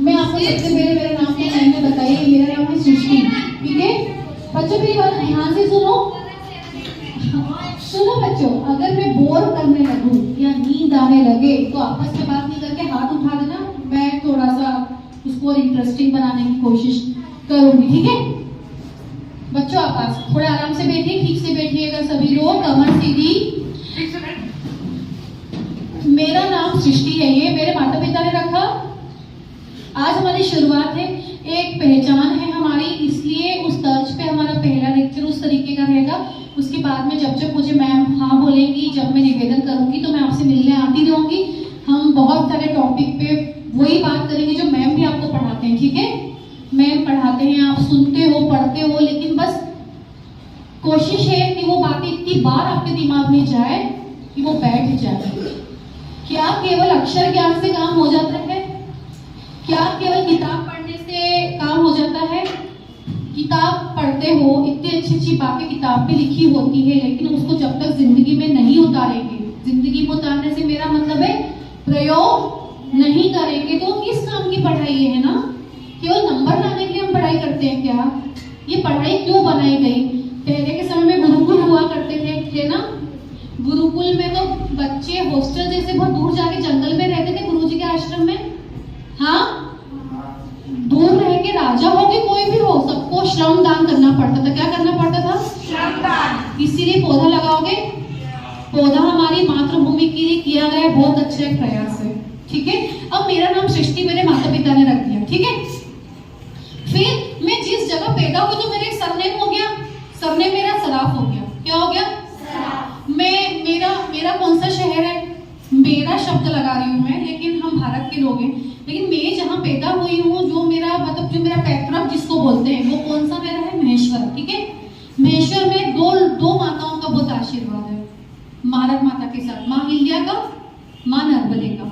मैं आपको सबसे पहले मेरा नाम तो मैंने बताइए, मेरा नाम है सृष्टि, ठीक है बच्चों? मेरी बात ध्यान से सुनो। सुनो बच्चों, अगर मैं बोर करने लगूं या नींद आने लगे तो आपस में बात नहीं करके हाथ उठा देना, मैं थोड़ा सा उसको और इंटरेस्टिंग बनाने की कोशिश करूंगी, ठीक है? बच्चों आप थोड़ा आराम से बैठिए, ठीक से बैठिएगा सभी लोग, कमर सीधी। मेरा नाम सृष्टि है, ये मेरे माता पिता ने रखा। आज हमारी शुरुआत है, एक पहचान है हमारी, इसलिए उस तर्ज पे हमारा पहला लेक्चर उस तरीके का रहेगा। उसके बाद में जब जब मुझे मैम हाँ बोलेंगी, जब मैं निवेदन करूंगी तो मैं आपसे मिलने आती रहूंगी। हम बहुत सारे टॉपिक पे वही बात करेंगे जो मैम भी आपको पढ़ाते हैं, ठीक है? मैम पढ़ाते हैं, आप सुनते हो, पढ़ते हो, लेकिन बस कोशिश है कि वो बातें इतनी बार आपके दिमाग में जाए कि वो बैठ जाए। क्या केवल अक्षर ज्ञान से काम हो जाता है? क्या केवल किताब पढ़ने से काम हो जाता है? किताब पढ़ते हो, इतनी अच्छी अच्छी बातें किताब पे लिखी होती है, लेकिन उसको जब तक जिंदगी में नहीं उतारेंगे, जिंदगी में उतारने से मेरा मतलब है प्रयोग नहीं करेंगे, तो किस काम की पढ़ाई है ना? केवल नंबर लाने के लिए हम पढ़ाई करते हैं क्या? ये पढ़ाई क्यों बनाई गई? पहले के समय में गुरुकुल हुआ करते थे ना? गुरुकुल में तो बच्चे हॉस्टल जैसे बहुत दूर जाके जंगल में रहते थे, गुरुजी के आश्रम में। हाँ, दूर रह के राजा हो कि कोई भी हो, सबको श्रम दान करना पड़ता था। क्या करना पड़ता था? श्रम दान। इसीलिए पौधा लगाओगे, पौधा हमारी मातृभूमि के लिए किया गया बहुत अच्छा एक प्रयास है, ठीक है? अब मेरा नाम सृष्टि मेरे माता पिता ने रख दिया, ठीक है? फिर मैं जिस जगह पैदा हुई तो मेरे सरनेम हो गया, सरनेम मेरा सराफ हो गया। क्या हो गया? मेरा कौन सा शहर है? मेरा शब्द लगा रही हूँ मैं, लेकिन हम भारत के लोग हैं, लेकिन मैं जहाँ पैदा हुई हूँ, जो मेरा मतलब जो मेरा पैतृक जिसको बोलते हैं, वो कौन सा मेरा है? महेश्वर, ठीक है? महेश्वर में दो माताओं का बहुत आशीर्वाद है, महारत माता के साथ, माँ हिल्या का, माँ नर्मदे का,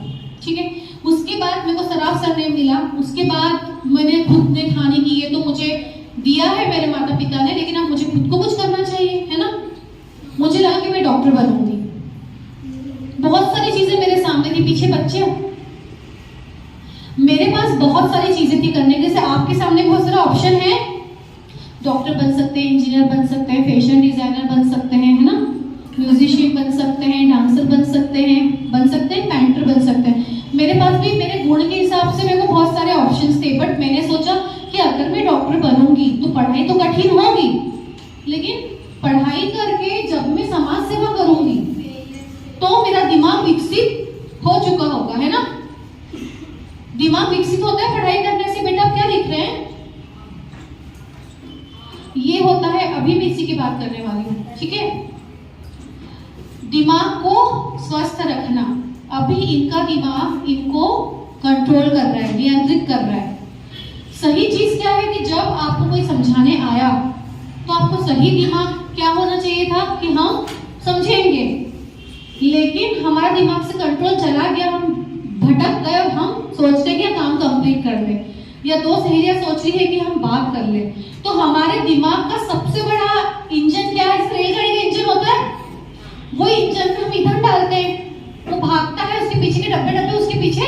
ठीक है? उसके बाद मेरे को सराफ सरनेम मिला। उसके बाद मैंने खुद ने ठानी की ये तो मुझे दिया है मेरे माता पिता ने, लेकिन अब मुझे खुद को कुछ करना चाहिए, है ना? मुझे लगा कि मैं डॉक्टर बनूंगी। बहुत सारी चीजें मेरे सामने थी, पीछे बच्चे, मेरे पास बहुत सारी चीजें थी करने के, जैसे आपके सामने बहुत सारा ऑप्शन है। डॉक्टर बन सकते हैं, इंजीनियर बन सकते हैं, फैशन डिजाइनर बन सकते हैं, है ना? म्यूजिशियन बन सकते हैं, डांसर बन सकते हैं, पेंटर बन सकते हैं। मेरे पास भी मेरे गुण के हिसाब से मेरे को बहुत सारे ऑप्शंस थे, बट मैंने सोचा कि अगर मैं डॉक्टर बनूंगी तो पढ़ाई तो कठिन होगी, लेकिन पढ़ाई करके जब मैं समाज सेवा करूंगी तो मेरा दिमाग विकसित हो चुका होगा, है ना? दिमाग विकसित होता है पढ़ाई करने से। बेटा क्या लिख रहे हैं? ये होता है, अभी मैं इसी की बात करने वाली हूँ, ठीक है? दिमाग को स्वस्थ रखना। अभी इनका दिमाग इनको कंट्रोल कर रहा है, नियंत्रित कर रहा है। सही चीज क्या है कि जब आपको कोई समझाने आया तो आपको सही दिमाग क्या होना चाहिए था कि हम समझेंगे, लेकिन हमारा दिमाग से कंट्रोल चला गया, हम भटक गए और हम सोचते कि काम कंप्लीट कर दें, या दो सहेलियां सोच रही है कि हम बात कर ले। तो हमारे दिमाग का सबसे बड़ा इंजन क्या है? इस रेलगाड़ी का इंजन होता है, वो इंजन में हम ईंधन डालते हैं, वो भागता है, उसके पीछे के डब्बे डब्बे उसके पीछे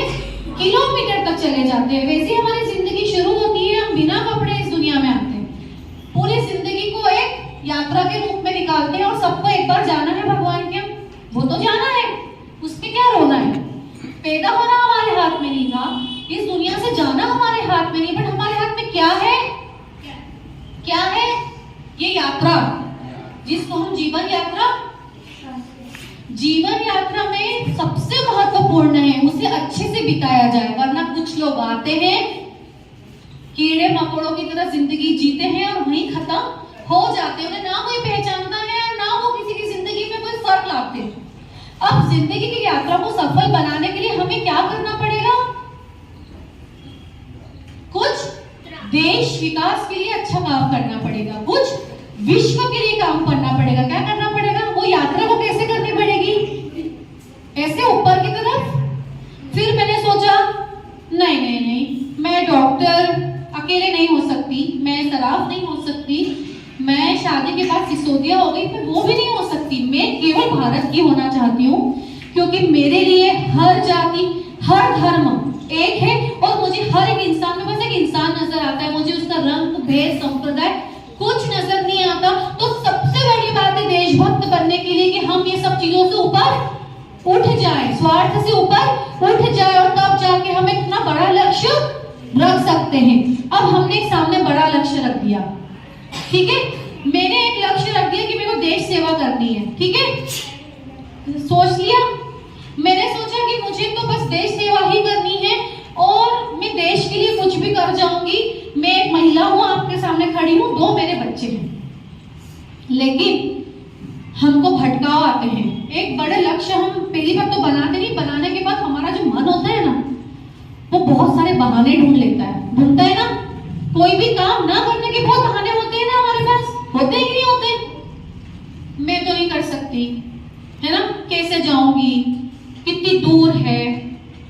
किलोमीटर तक चले जाते हैं। वैसे हमारी जिंदगी शुरू होती है, हम बिना कपड़े इस दुनिया में आते हैं, पूरी जिंदगी को एक यात्रा के रूप में निकालते हैं, और सबको एक बार जाना है भगवान के, वो तो जाना है, उसके क्या रोना है? पैदा होना हमारे हाथ में नहीं था, इस दुनिया से जाना हमारे हाथ में नहीं, बट हमारे हाथ में क्या है? क्या है? ये यात्रा, जिसको हम जीवन यात्रा में सबसे महत्वपूर्ण है, उसे अच्छे से बिताया जाए। वरना कुछ लोग आते हैं, कीड़े मकोड़ों की तरह जिंदगी जीते हैं और वहीं खत्म हो जाते हैं, उन्हें ना कोई पहचानता है, ना वो किसी की जिंदगी में कोई फर्क लाते हैं। अब जिंदगी की यात्रा को सफल बनाने के लिए हमें क्या करना पड़ेगा? कुछ देश विकास के लिए अच्छा काम करना पड़ेगा, कुछ विश्व के लिए काम करना पड़ेगा। क्या करना पड़ेगा? वो यात्रा को कैसे करनी पड़ेगी? ऐसे ऊपर की तरफ। फिर मैंने सोचा नहीं, मैं डॉक्टर अकेले नहीं हो सकती, मैं सराफ नहीं हो सकती, मैं शादी के बाद सिसोदिया हो गई, मैं वो भी नहीं हो सकती। मैं केवल भारत की होना चाहती हूँ, क्योंकि मेरे लिए हर जाति, हर धर्म एक है और मुझे हर भेद, संप्रदाय कुछ नजर नहीं आता। तो सबसे बड़ी बात है देशभक्त बनने के लिए कि हम ये सब चीजों से ऊपर उठ जाए, स्वार्थ से ऊपर उठ जाए, और तब जाके हम इतना बड़ा लक्ष्य रख सकते हैं। अब हमने एक सामने बड़ा लक्ष्य रख दिया, ठीक है। मैंने एक लक्ष्य रख दिया कि मेरे को देश सेवा करनी है, ठीक है, सोच लिया। मैंने सोचा कि मुझे तो बस देश सेवा ही करनी है और मैं देश के लिए कुछ भी कर जाऊंगी। मैं एक महिला हूं, आपके सामने खड़ी हूं, 2 मेरे बच्चे हैं, लेकिन हमको भटकाव आते हैं। एक बड़े लक्ष्य हम पहली बार तो बनाते नहीं, बनाने के बाद हमारा जो मन होता है ना, वो बहुत सारे बहाने ढूंढता है ना। कोई भी काम ना करने के बहुत बहाने होते हैं ना हमारे पास, होते ही नहीं होते। मैं तो नहीं कर सकती, है ना, कैसे जाऊंगी, कितनी दूर है,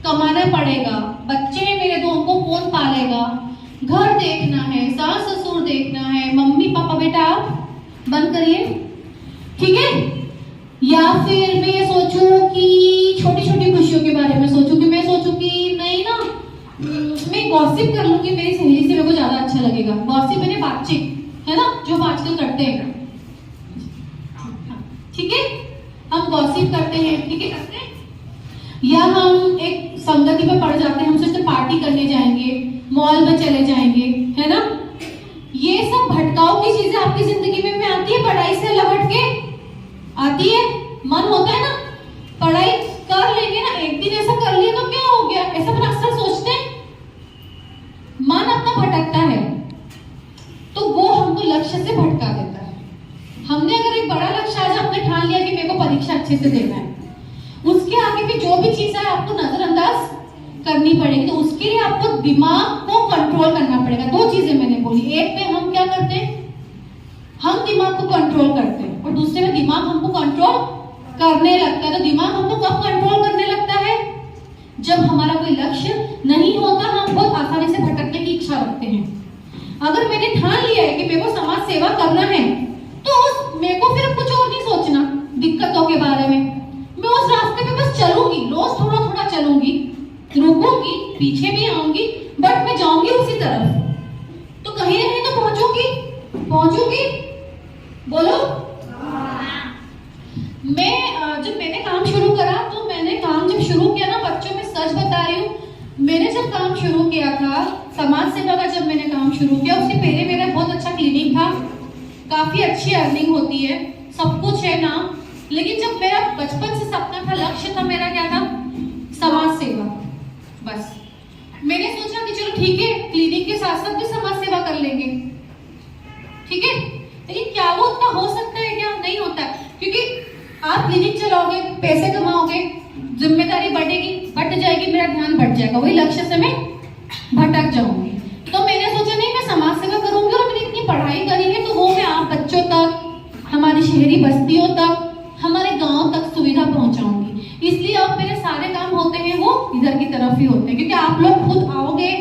कमाना पड़ेगा, बच्चे हैं मेरे 2, उनको कौन पालेगा, घर देखना है, सास ससुर देखना है, मम्मी पापा, बेटा आप बंद करिए, ठीक है। या फिर मैं ये सोचूं कि छोटी छोटी खुशियों के बारे में सोचूं, कि मैं सोचूं कि नहीं ना, मैं गॉसिप कर लूंगी मेरी सहेली से, मेरे को ज्यादा अच्छा लगेगा। गॉसिप मैंने बातचीत, है ना, जो हम आजकल करते हैं, ठीक है, हम गॉसिप करते हैं, ठीक है, करते हैं। या हम एक संगति में पड़ जाते हैं, हम सोचते पार्टी करने जाएंगे, मॉल में चले जाएंगे, है ना। ये सब भटकाव की चीजें आपकी जिंदगी में आती है, पढ़ाई से अलग हट के आती है। मन होता है ना, पढ़ाई कर लेंगे ना, एक दिन ऐसा कर लिया तो क्या हो गया, ऐसा हम अक्सर सोचते हैं। मन अपना भटकता है तो वो हमको लक्ष्य से भटका देता है। हमने अगर एक बड़ा लक्ष्य आज आपने ठान लिया कि मेरे को परीक्षा अच्छे से देना है, उसके आगे भी जो भी चीज है आपको नजरअंदाज करनी पड़ेगी। तो उसके लिए आपको दिमाग को कंट्रोल करना पड़ेगा। 2 चीजें मैंने बोली, एक में हम क्या करते हैं, हम दिमाग को कंट्रोल करते हैं, और दूसरे में दिमाग हमको कंट्रोल करने लगता है। तो दिमाग हमको कब कंट्रोल करने लगता है, जब हमारा कोई लक्ष्य नहीं होता, हम बहुत आसानी से भटकने की इच्छा रखते हैं। अगर मैंने ठान लिया है कि मेरे को समाज सेवा करना है, तो मेरे को फिर कुछ और नहीं सोचना दिक्कतों के बारे में। मैं उस रास्ते पे बस चलूंगी, रोज थोड़ा थोड़ा चलूंगी, रुकूंगी, पीछे भी आऊंगी, बट मैं जाऊंगी उसी तरफ। तो कहीं ना कहीं तो पहुंचूंगी, बोलो। मैं जब मैंने काम शुरू करा, तो मैंने काम जब शुरू किया ना, बच्चों में सच बता रही हूँ, मैंने जब काम शुरू किया था समाज सेवा का, जब मैंने काम शुरू किया उससे पहले मेरा बहुत अच्छा क्लिनिक था, काफी अच्छी अर्निंग होती है, सब कुछ है ना। लेकिन जब मेरा बचपन से सपना था, लक्ष्य था मेरा, क्या था, समाज सेवा। बस मैंने सोचा कि चलो ठीक है, क्लिनिक के साथ साथ भी समाज सेवा कर लेंगे, ठीक है। लेकिन क्या वो उतना हो सकता है, क्या नहीं होता है, क्योंकि आप क्लिनिक चलाओगे, पैसे कमाओगे, जिम्मेदारी बढ़ जाएगी, मेरा ध्यान बढ़ जाएगा, वही लक्ष्य से मैं भटक जाऊंगी। तो मैंने सोचा नहीं, मैं समाज सेवा करूंगी, और मैंने इतनी पढ़ाई करी है तो वो मैं आप बच्चों तक, हमारी शहरी बस्तियों तक, हमारे गांव तक सुविधा पहुंचाऊंगी। इसलिए अब मेरे सारे काम होते हैं वो इधर की तरफ ही होते हैं, क्योंकि आप लोग खुद आओगे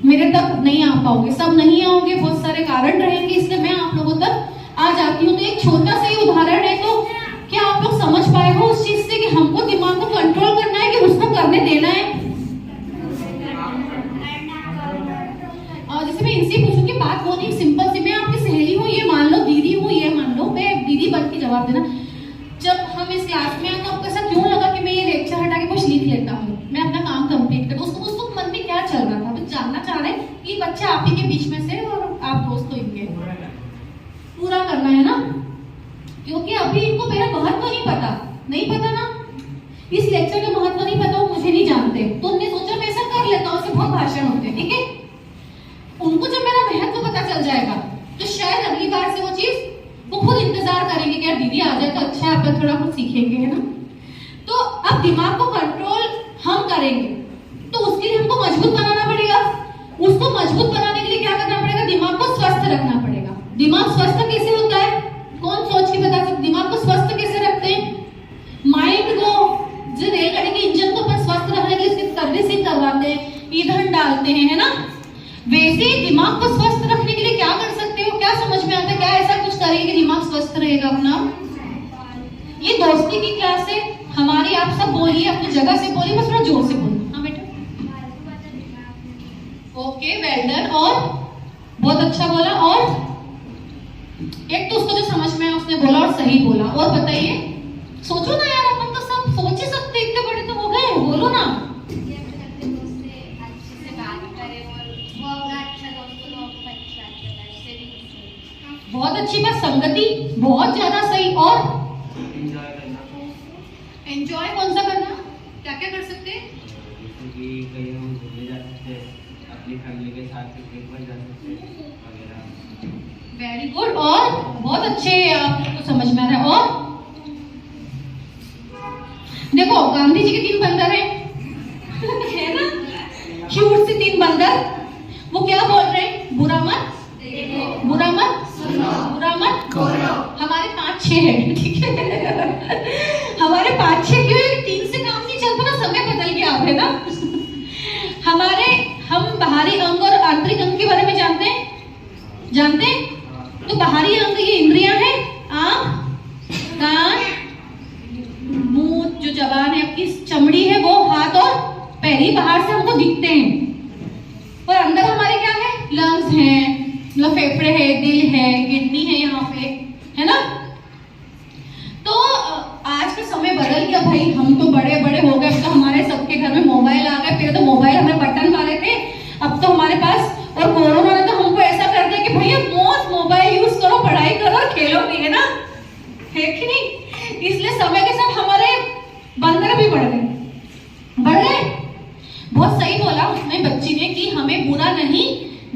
मेरे तक नहीं आ पाओगे, सब नहीं आओगे, बहुत सारे कारण रहेंगे, इसलिए मैं आप लोगों तक आ जाती हूँ। तो एक छोटा सा ही उदाहरण है, तो क्या आप लोग समझ पाए हो उस चीज से कि हमको दिमाग को कंट्रोल करना है कि उसको करने देना है। जैसे मैं इनसे पूछूं कि बात वो नहीं, सिंपल सी, मैं आपकी सहेली हूँ, ये मान लो, दीदी हूँ, ये मान लो, मैं दीदी बन के जवाब देना। जब हम इस क्लास में आए तो आपको ऐसा क्यों लगा कि मैं ये लेक्चर हटा के कुछ लिख लेता हूँ, मैं अपना काम कंप्लीट कर, उसको उस मन में क्या चल रहा था, वो जानना चाह रहे हैं कि बच्चे आप ही के बीच में से, और आप दोस्त तो इनके पूरा करना है ना, क्योंकि अभी इनको मेरा महत्व नहीं पता ना, इस लेक्चर का महत्व नहीं पता, वो मुझे नहीं जानते, तो उन्होंने सोचा मैं ऐसा कर लेता हूँ, उससे बहुत भाषण होते हैं, ठीक है। उनको जब मेरा महत्व पता चल जाएगा तो शायद अगली बार से वो चीज वो खुद इंतजार करेंगे कि यार दीदी आ जाए तो अच्छा है, अपन थोड़ा कुछ सीखेंगे, है ना। तो अब दिमाग को कंट्रोल हम करेंगे, तो उसके लिए हमको मजबूत बनाना पड़ेगा। उसको मजबूत बनाने के लिए क्या करना पड़ेगा, दिमाग को स्वस्थ रखना पड़ेगा। दिमाग स्वस्थ कैसे होता है, कौन सोच के बता सकते, दिमाग को स्वस्थ कैसे रखते हैं, माइंड को, जो रेलगाड़ी के इंजन को अपन स्वस्थ रखने के लिए उसकी सर्विसिंग करवाते हैं, ईंधन डालते हैं, है ना। वैसे ही दिमाग को स्वस्थ रखने के लिए क्या कर सकते हो, क्या समझ में आता है, क्या ऐसा कुछ करेंगे कि दिमाग स्वस्थ रहेगा अपना। ये दोस्ती की क्लास है हमारी, आप सब बोलिए, अपनी जगह से बोलिए, बस थोड़ा जोर से बोलिए। हाँ बेटा, ओके, वेल डन। और बहुत अच्छा बोला। और एक तो उसको जो समझ में आया उसने बोला और सही बोला। और बताइए, सोचो ना यार, अपन तो सब सोच ही सकते, इतने बड़े तो हो गए। बोलो ना। बहुत अच्छी बात, संगति बहुत ज्यादा सही। और एंजॉय कौन सा करना, क्या क्या कर सकते हैं? जैसे कि कहीं हम घूमने जा सकते हैं, अपनी फैमिली के साथ पिकनिक पर जा सकते हैं वगैरह। Very good. और बहुत अच्छे, आपको समझ में आ रहा है। और देखो, गांधी जी के 3 बंदर हैं है ना, क्यूट से 3 बंदर। वो क्या बोल रहे हैं? बुरा मत देखो, बुरा मत सुनो, बुरा मत करो। हमारे 5-6 है, ठीक है हमारे 5-6 क्यों है? 3 से काम नहीं चलता ना, समय बदल गया अब, है ना हम बाहरी अंग और आंतरिक अंग के बारे में जानते हैं? तो बाहरी अंग ये इंद्रियां हैं, आंख, कान, मुंह, जो जबान है, आपकी चमड़ी है, वो हाथ और पैर ही बाहर से हमको दिखते हैं। और अंदर हमारे क्या है? लंग्स हैं, मतलब फेफड़े है, दिल है, किडनी है यहाँ पे, है ना। तो आज का समय बदल गया भाई, हम तो बड़े बड़े हो गए। तो हमारे सबके घर में मोबाइल आ गए। पहले तो मोबाइल हमें बटन वाले थे, अब तो हमारे पास। और कोरोना ने तो हमको ऐसा कर दिया कि भैया मौज मोबाइल यूज करो, पढ़ाई करो और खेलो भी, है ना, है कि नहीं? इसलिए समय के साथ हमारे बंदर भी बढ़ गए। बहुत सही बोला उसने, बच्ची ने, कि हमें बुरा नहीं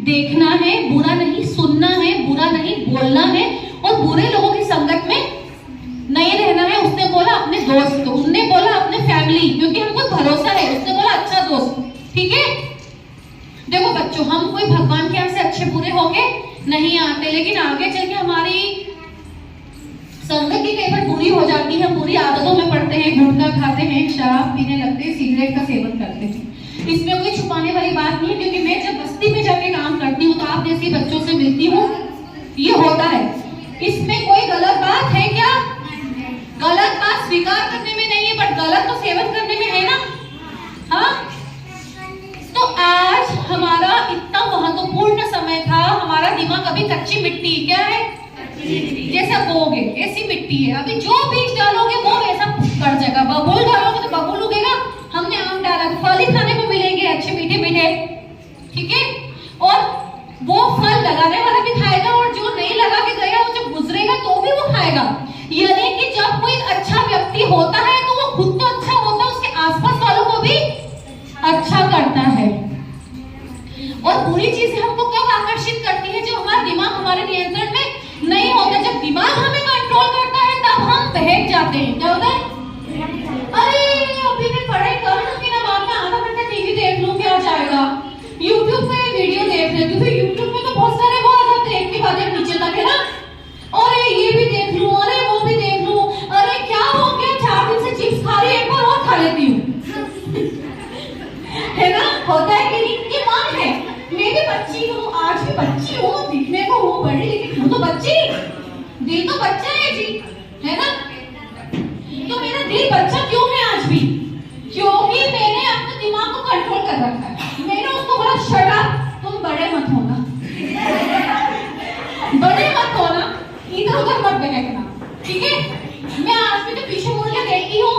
देखना है, बुरा नहीं सुनना है, बुरा नहीं बोलना है, और बुरे लोगों की संगत में नहीं रहना है। उसने बोला अपने दोस्त को, उनने बोला अपने फैमिली, क्योंकि हमको भरोसा है। उसने बोला अच्छा दोस्त, ठीक है। देखो बच्चों, हम कोई भगवान के यहाँ से अच्छे बुरे होके नहीं आते, लेकिन आगे चल के हमारी संगति कई बार बुरी हो जाती है, बुरी आदतों में पड़ते हैं, गुटखा खाते हैं, शराब पीने लगते हैं, सिगरेट का सेवन करते हैं। इसमें कोई छुपाने वाली बात नहीं है, क्योंकि मैं जब बस्ती में जाके काम करती हूँ तो आप जैसे बच्चों से मिलती हूँ, ये होता है। इसमें कोई गलत बात है क्या? गलत बात स्वीकार करने में नहीं है, बट गलत तो सेवन करने में है ना। हाँ, तो आज हमारा इतना महत्वपूर्ण समय था। हमारा दिमाग अभी कच्ची मिट्टी, क्या है? जैसा बोगे ऐसी मिट्टी है। अभी जो बीज डालोगे वो वैसा कर जाएगा। बबूल डालोगे तो बबूल उगेगा। हमने आम डाला तो फल ही खाने को मिलेंगे, अच्छे मीठे मीठे, ठीक है। और वो फल लगाने वाला भी खाएगा, और जो नहीं लगा के गया वो जब गुजरेगा तो भी वो खाएगा। यानी कि जब कोई अच्छा व्यक्ति होता है तो वो खुद तो अच्छा होता है, उसके आसपास वालों को भी अच्छा करता है। और बुरी चीजें हमको कब आकर्षित करती है? जो हमारा दिमाग हमारे नियंत्रण में नहीं होता। जब दिमाग हमें कंट्रोल करता है तब हम बहक जाते हैं। क्या होता है? अरे अभी मैं पढ़ाई कर लूंगी ना, बाद में आधा घंटा टीवी देख लूं, क्या जाएगा? यूट्यूब पे वीडियो देख लेती हूँ। यूट्यूब में तो बहुत सारे वो आ जाते हैं, एक के बाद एक नीचे तक, है ना। अरे ये भी देख लूं, अरे वो भी देख लूं, अरे क्या हो गया, 4 दिन से चिप्स खा रही है, एक बार और खा लेती हूँ है ना। होता है कि नहीं? ये मन है। मैं भी बच्ची हूँ, आज भी बच्ची हूँ, दिखने को हूँ बड़ी, लेकिन हूँ तो बच्ची, दिल तो बच्चा है जी, है ना। तो मेरा दिल बच्चा क्यों है आज भी? क्योंकि मैंने अपने दिमाग को कंट्रोल कर रखा है। मैंने उसको बोला शट अप, तुम बड़े मत होना बड़े मत होना, इधर उधर मत बहकना, ठीक है। मैं आज भी तो पीछे मुड़ के देखती हूँ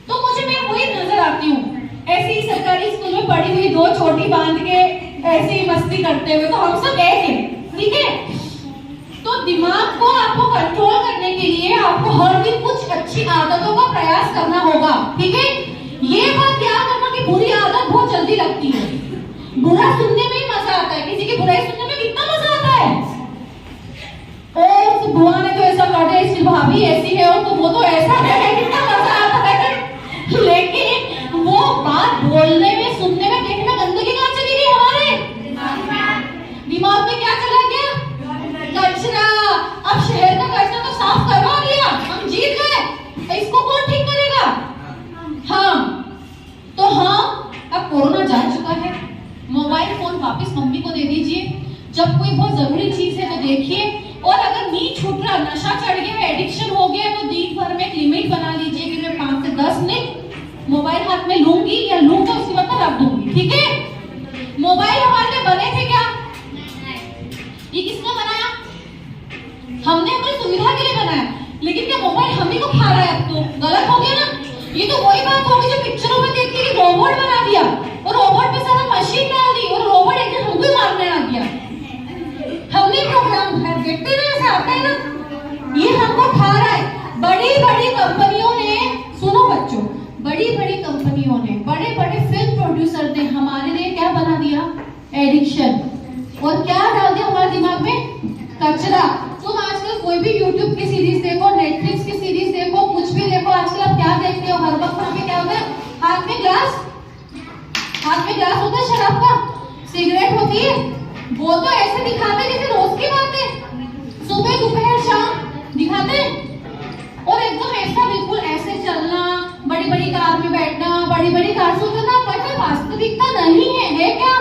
तो मुझे मैं वही नजर आती हूँ, ऐसे ही सरकारी स्कूल में पढ़ी हुई, 2 चोटी बांध के ऐसे ही मस्ती करते हुए। तो हम सब एक हैं, ठीक है। तो दिमाग को आपको कंट्रोल करने के लिए आपको हर दिन कुछ अच्छी आदतों का प्रयास करना होगा, ठीक है। ये बात याद रखना कि बुरी आदत बहुत जल्दी लगती है। बुरा सुनने में ही मजा आता है। किसी की बुराई सुनने में कितना मजा आता है। ओ बुआ ने तो ऐसा कर दिया, इसकी भाभी ऐसी है, और तो वो तो ऐसा है, कितना मजा आता है। लेकिन वो बात बोलने में, सुनने में, देखने में गंदगी कहाँ चली गई? हमारे दिमाग में क्या चला गया? कचरा। अब शहर का कचरा तो साफ करवा दिया, हम जीत गए। इसको कौन ठीक करेगा? हाँ, तो हाँ, अब कोरोना जा चुका है। मोबाइल फोन वापस मम्मी को दे दीजिए। जब कोई बहुत जरूरी चीज है तो देखिए। और अगर नींद छूट रहा, नशा चढ़ गया, एडिक्शन हो गया, तो दिन भर में एक लिमिट बना लीजिए कि मैं 5 से 10 मिनट मोबाइल हाथ में लूंगी, या लूंगा उसके बाद रख दूंगी, ठीक है। मोबाइल हमारे लिए बने थे क्या? गलत हो गया ना। ये तो वही बात होगी जो पिक्चरों में देखती है कि रोबोट बना दिया और रोबोट पे सारा मशीन डाल दी और रोबोट एक दिन हमको ही मारने आ गया। हमने प्रोग्राम है देखते ना, ऐसा आता है ना, ये हमको खा रहा है। बड़ी बड़ी कंपनियों ने, सुनो बच्चों, बड़ी बड़ी कंपनियों ने, बड़े बड़े फिल्म प्रोड्यूसर ने हमारे लिए क्या बना दिया? एडिक्शन। और क्या डाल दिया हमारे दिमाग में? कचरा। तुम आजकल कोई भी YouTube की सीरीज देखो, नेटफ्लिक्स की सीरीज देखो, कुछ भी देखो, आजकल आप क्या देखते हो? हर वक्त वहां पे क्या होता है? हाथ में ग्लास होता है शराब का, सिगरेट होती है। वो तो ऐसे दिखाते जैसे रोज की बात है, सुबह दोपहर शाम दिखाते हैं। और एकदम ऐसा बिल्कुल ऐसे चलना, बड़ी बड़ी कार में बैठना, बड़ी बड़ी कार से उतरना, पर वास्तविकता नहीं है क्या?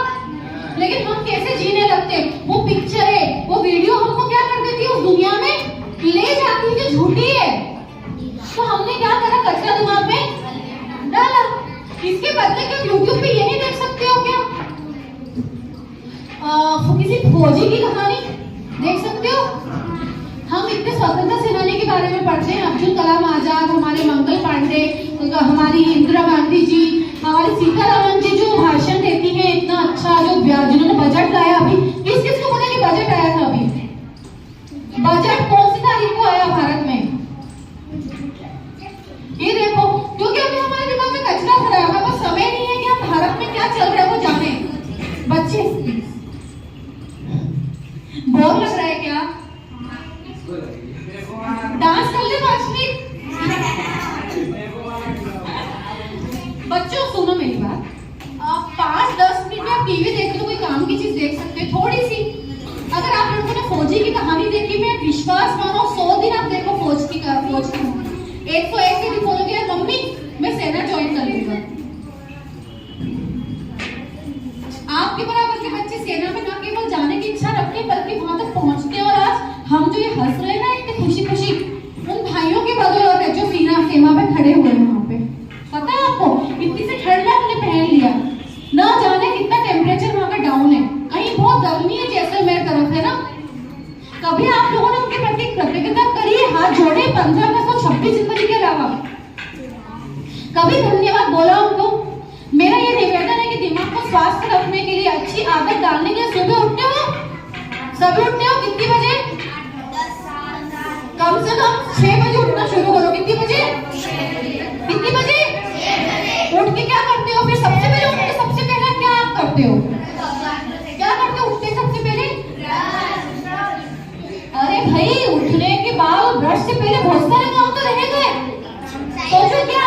लेकिन हम कैसे जीने लगते हैं? वो पिक्चर है, वो वीडियो हमको क्या कर देती है? उस दुनिया में ले जाती है जो झूठी है। तो हमने क्या करा? कचरा दिमाग में डाला। इसके बदले क्या YouTube पे ये नहीं देख सकते हो क्या? किसी फौजी की कहानी देख सकते हो? हम इतने स्वतंत्रता सेनानी के बारे में पढ़ते हैं, अब्दुल कलाम आजाद, हमारे मंगल पांडे, हमारी इंदिरा गांधी जी, हमारी सीतारमण जी जो भाषण देती हैं इतना अच्छा, जो जिन्होंने बजट लाया। अभी किस किस को पता है कि बजट आया था? अभी बजट कौन सी तारीख को आया भारत में? ये देखो, क्योंकि अभी हमारे दिमाग में कचरा भरा है, हमारे पास समय नहीं है कि हम भारत में क्या चल रहा है वो जाने। बच्चे बोर लग रहा है क्या? डांस कर ले 5 मिनट। बच्चों सुनो मेरी बात, 5-10 मिनट में आप टीवी देख लो, कोई काम की चीज देख सकते हो थोड़ी सी। अगर आप लोगों ने फौजी की कहानी देखी, मैं विश्वास मानो 100 दिन आप देखो फौज की 101 के दिन बोलोगे यार मम्मी मैं सेना ज्वाइन कर लूंगा। आपके बराबर के बच्चे सेना में ना केवल जाने की इच्छा रखते बल्कि वहां तक पहुंचते हैं। और आज हम जो ये हंस रहे हैं ना इतनी खुशी खुशी, उन भाइयों के बदौलत है जो सीमा पे खड़े हुए हैं वहां पे। पता है आपको, इतनी से ठंडा हमने पहन लिया, ना जाने कितना टेम्परेचर वहां का डाउन है, कहीं बहुत गर्मी है जैसलमेर तरफ है ना। कभी आप लोगों ने उनके प्रति कृतज्ञता करी है? हाथ जोड़े 15 अगस्त और 26 जनवरी के अलावा कभी धन्यवाद बोला उनको? मेरा ये निवेदन है कि दिमाग को स्वस्थ रखने के लिए, अच्छी आदत डालने के लिए सुबह उठते हो, सभी उठते हो कितनी बजे? कम से कम 6 बजे उठना शुरू करो। कितनी बजे? कितनी बजे? उठ के क्या करते हो? फिर सबसे पहले उठ के सबसे पहले क्या आप करते हो? क्या करते हो उठते सबसे पहले? अरे भाई, उठने के बाद ब्रश से पहले बहुत सारे काम तो रह गए। सोचो क्या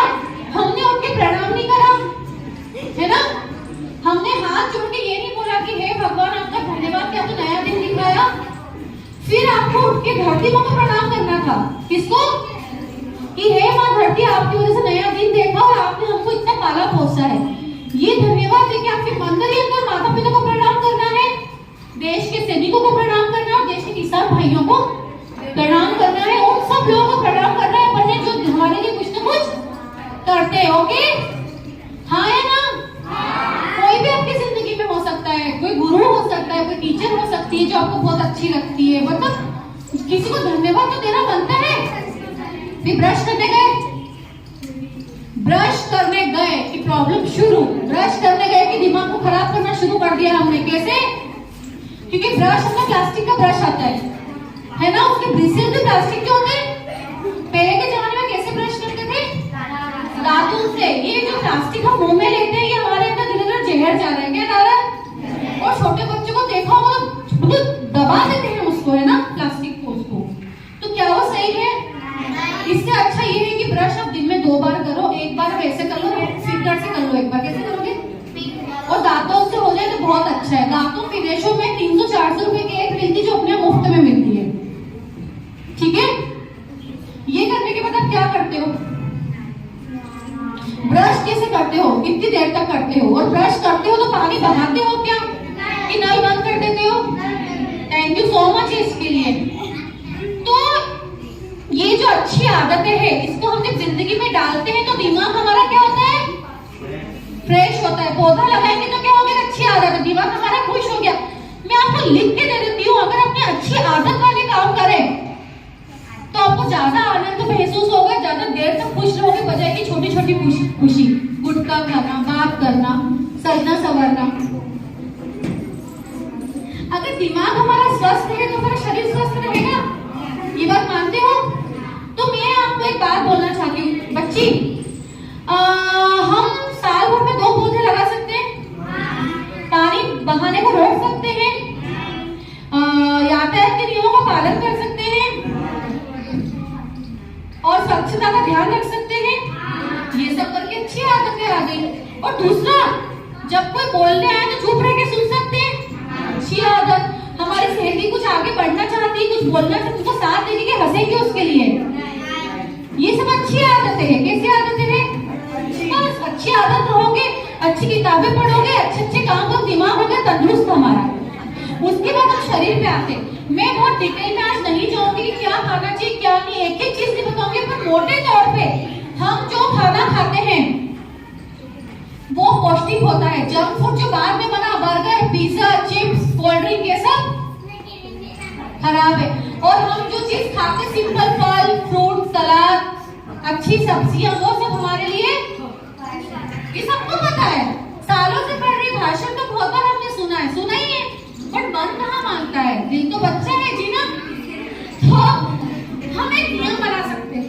हमने उठ के प्रणाम नहीं करा है ना? हमने हाथ जोड़ के ये नहीं बोला कि हे भगवान आपका धन्यवाद कि आपको नया दिन दिखाया। फिर आपको उठ के धरती माँ को प्रणाम करना था। किसको? कि हे माँ धरती, आपकी वजह से नया दिन देखा और आपने हमको इतना पाला पोसा है। ये धन्यवाद देके आपके अंदर ही अंदर माता पिता को प्रणाम करना है, देश के सैनिकों को प्रणाम करना है, देश के किसान भाइयों को प्रणाम करना है, उन सब लोगों को प्रणाम करना है अपने जो हमारे लिए कुछ न कुछ करते हैं। ओके, हाँ है ना? कोई भी आपकी जिंदगी में हो सकता है, कोई गुरु हो सकता है, कोई टीचर हो सकती है जो आपको बहुत अच्छी लगती है, मतलब किसी को धन्यवाद तो देना बनता है। फिर ब्रश करने गए कि प्रॉब्लम शुरू, ब्रश करने गए कि दिमाग को खराब करना शुरू कर दिया हमने। कैसे? क्योंकि ब्रश अपना प्लास्टिक का ब्रश आता है ना, उसके ब्रिसेस भी प्लास्टिक के होते हैं। पहले के जमाने में कैसे ब्रश करते थे? दांतों से। ये जो प्लास्टिक हम मुंह में लेते हैं ये हमारे अंदर धीरे धीरे जहर जा रहा है। क्या जा रहा है? और छोटे बच्चों को देखा होगा तो दबा देते हैं उसको, है ना, प्लास्टिक को उसको। तो क्या वो सही है? इससे अच्छा ये है कि ब्रश आप दिन में 2 बार करो, एक बार ऐसे कर लो, फिंगर से कर लो, एक बार कैसे करोगे? और दांतों से हो जाए तो बहुत अच्छा है। दांतों के विदेशों में 300-400 रुपए की एक मिलती जो अपने मुफ्त में मिलती है। ठीक है, ये करने के बाद आप क्या करते हो? ब्रश कैसे करते हो? कितनी देर तक करते हो? और ब्रश करते हो तो पानी बहाते हो क्या कि नल बंद कर देते हो? थैंक यू सो मच इसके लिए। तो ये जो अच्छी आदतें हैं इसको हम जब जिंदगी में डालते हैं तो दिमाग हमारा क्या होता है? फ्रेश होता है। पौधा लगाएंगे तो क्या हो गया? अच्छी आदत, दिमाग हमारा खुश हो गया। मैं आपको लिख के दे देती हूँ, अगर अपनी अच्छी आदत वाले काम करें तो आपको आपको ज्यादा आनंद महसूस होगा, ज्यादा देर तक खुश रहोगे, बजाय की छोटी छोटी खुशी, गुटखा खाना, बात करना, सजना संवरना। अगर दिमाग हमारा स्वस्थ है तो हमारा शरीर स्वस्थ रहेगा, ये बात मानते हो? तो मैं आपको एक बात बोलना चाहती हूँ बच्ची, हम साल भर में 2 पौधे लगा सकते हैं, पानी बहाने को रोक सकते हैं, यातायात के नियमों का पालन कर सकते हैं और स्वच्छता का ध्यान रख सकते हैं। ये सब करके अच्छी आदतें आ गई। और दूसरा, जब कोई बोलने आए तो चुप रह के सुन सकते हैं, अच्छी आदत। हमारी सहेली कुछ आगे बढ़ना चाहती है, कुछ बोलना चाहती है, उसको साथ देने के हंसेंगे उसके लिए, ये सब अच्छी आदतें हैं। कैसी आदतें हैं? बस अच्छी आदत रहोगे, अच्छी किताबें पढ़ोगे, अच्छे अच्छे काम का दिमाग होगा तंदुरुस्त हमारा। उसके बाद हम शरीर पे आते। मैं बहुत डिटेल में आज नहीं जाऊंगी कि क्या खाना चाहिए क्या नहीं, एक एक चीज नहीं बताऊंगी, पर मोटे तौर पे हम जो खाना खाते हैं वो पौष्टिक होता है। जंक फूड जो बाद में बना, burger, pizza, chips, cold drink, ये सब खराब है। और हम जो चीज खाते, सिंपल फल, फ्रूट, सलाद, अच्छी सब्जियां, वो सब हमारे लिए, ये सबको पता है। सालों से पढ़ रही भाषण तो बहुत बार हमने सुना ही है, बट मन कहाँ मानता है, दिल तो बच्चा है जी ना। तो हम एक नियम बना सकते हैं,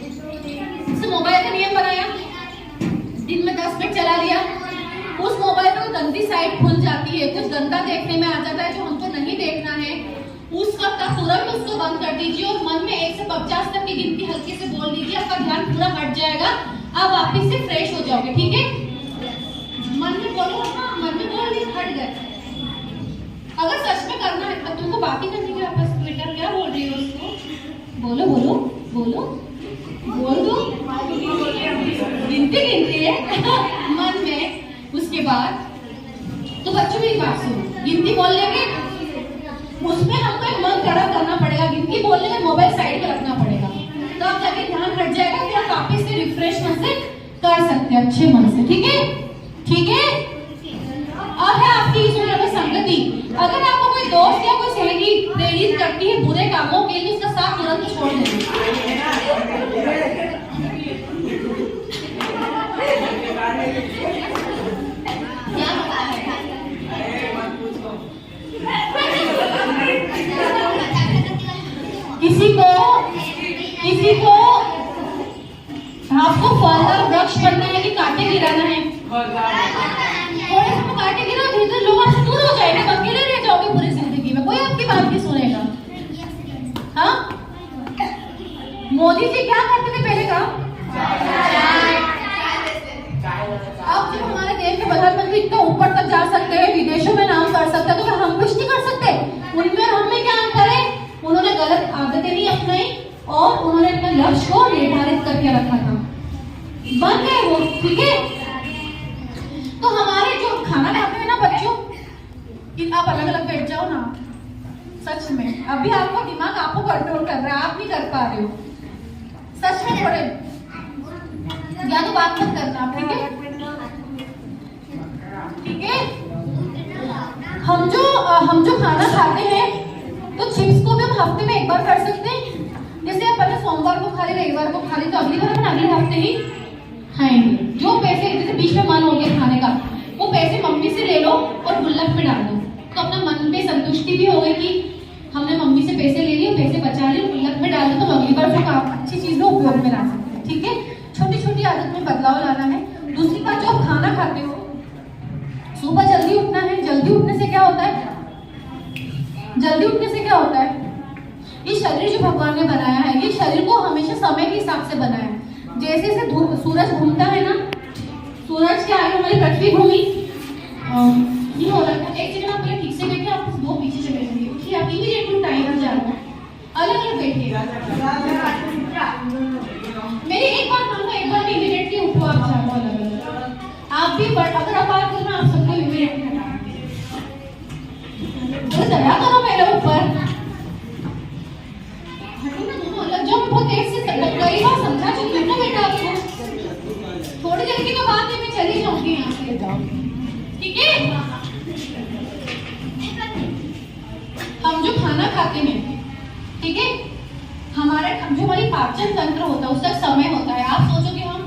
जैसे मोबाइल का नियम बनाया, दिन में 10 मिनट चला लिया, उस मोबाइल में गंदी साइट खुल जाती है, कुछ गंदा देखने में आ जाता है जो हमको नहीं देखना है, उस वक्त आप तुरंत उसको बंद कर दीजिए और मन में 1 से 50 तक की गिनती हल्के से बोल दीजिए, आपका ध्यान पूरा हट जाएगा, आप वापिस से फ्रेश हो जाओगे। ठीक है? मन में बोलो, हाँ मन में बोल दिया, हट गए। अगर सच में करना है, अब तुमको बात ही करनी है, आपस ट्विटर क्या बोल रही हो उसको, बोलो बोलो बोलो, बोल दो, गिनती है मन में। उसके बाद तो बच्चों मेरी बात सुनो, गिनती बोल लेंगे, उसमें हमको एक मन खड़ा करना पड़ेगा, गिनती बोलने में मोबाइल साइड पे रखना पड़ेगा, तब जाके ध्यान हट जाएगा, फिर आप वापस से रिफ्रेश मन से कर सकते हैं, अच्छे मन से। ठीक है? ठीक है? और है आपकी इसमें संगति। अगर आपको कोई दोस्त या कोई सहेली प्रेरित करती है बुरे कामों के लिए, उसका साथ तुरंत छोड़ देना। किसी को आपको फलदार वृक्ष बनना है कि कांटे गिराना है? थोड़े से कांटे गिरा, धीरे लोग आपसे दूर हो जाएंगे, अकेले रह जाओगे पूरी जिंदगी में, कोई आपकी बात नहीं सुनेगा। हाँ, मोदी जी क्या करते थे पहले काम? अब जब हमारे देश के प्रधानमंत्री इतना ऊपर तक जा सकते हैं, विदेशों में नाम कर सकते हैं, तो क्या हम कुछ नहीं कर सकते? उनमें हमें क्या अंतर है? उन्होंने गलत आदतें नहीं अपनाई और उन्होंने अपने लक्ष्य को निर्धारित करके रखा था, बन गए वो। ठीक है? तो हमारे जो खाना खाते हैं ना बच्चों, आप अलग अलग बैठ जाओ ना, सच में अभी आपको दिमाग आपको कंट्रोल कर रहा है, आप नहीं कर पा रहे हो, सच में। थोड़े या तो बात मत करना, ठीक है? ठीक है? हम जो खाना खाते हैं, तो चिप्स को भी हम हफ्ते में एक बार कर सकते हैं। जैसे आप पहले सोमवार को खा ली, रविवार को खा ली, तो अगली बार अपन अगले हफ्ते ही खाएंगे। जो पैसे जैसे बीच में मन हो गया खाने का, वो पैसे मम्मी से ले लो और गुल्लक में डाल दो, तो अपना मन में संतुष्टि भी हो गई कि हमने मम्मी से पैसे ले लिए, पैसे बचा लिए, गुल्लक में डाल दो, तो अगली बार फिर आप अच्छी चीज में उपयोग में ला सकते हैं। ठीक है? छोटी छोटी आदत में बदलाव लाना है। दूसरी बात, जो आप खाना खाते हो, सुबह जल्दी उठना है। जल्दी उठने से क्या होता है? जल्दी उठने से क्या होता है? ये शरीर जो भगवान ने बनाया है, ये शरीर को हमेशा समय के हिसाब से बनाया है। जैसे जैसे सूरज घूमता है ना, सूरज के आगे हमारी पृथ्वी घूमी, ये हो रहा है। एक जगह आप पहले ठीक से बैठे, आप 2 पीछे से बैठेंगे, उठिए, आप इमीडिएटली टाइम आ जाएगा, अलग अलग बैठिएगा। मेरी एक बात मानो, एक बार इमीडिएटली उठो, आप जाओ अलग अलग। आप भी अगर आप बात करना, आप सबको इमीडिएटली दया करो मेरे ऊपर, जो मैं बहुत देर से कई बार समझा चुकी हूँ ना बेटा आपको, थोड़ी देर की तो बात है, मैं चली जाऊंगी यहाँ से। ठीक है? हम जो खाना खाते हैं, ठीक है, हमारे जो हमारी पाचन तंत्र होता है उसका समय होता है। आप सोचो कि हम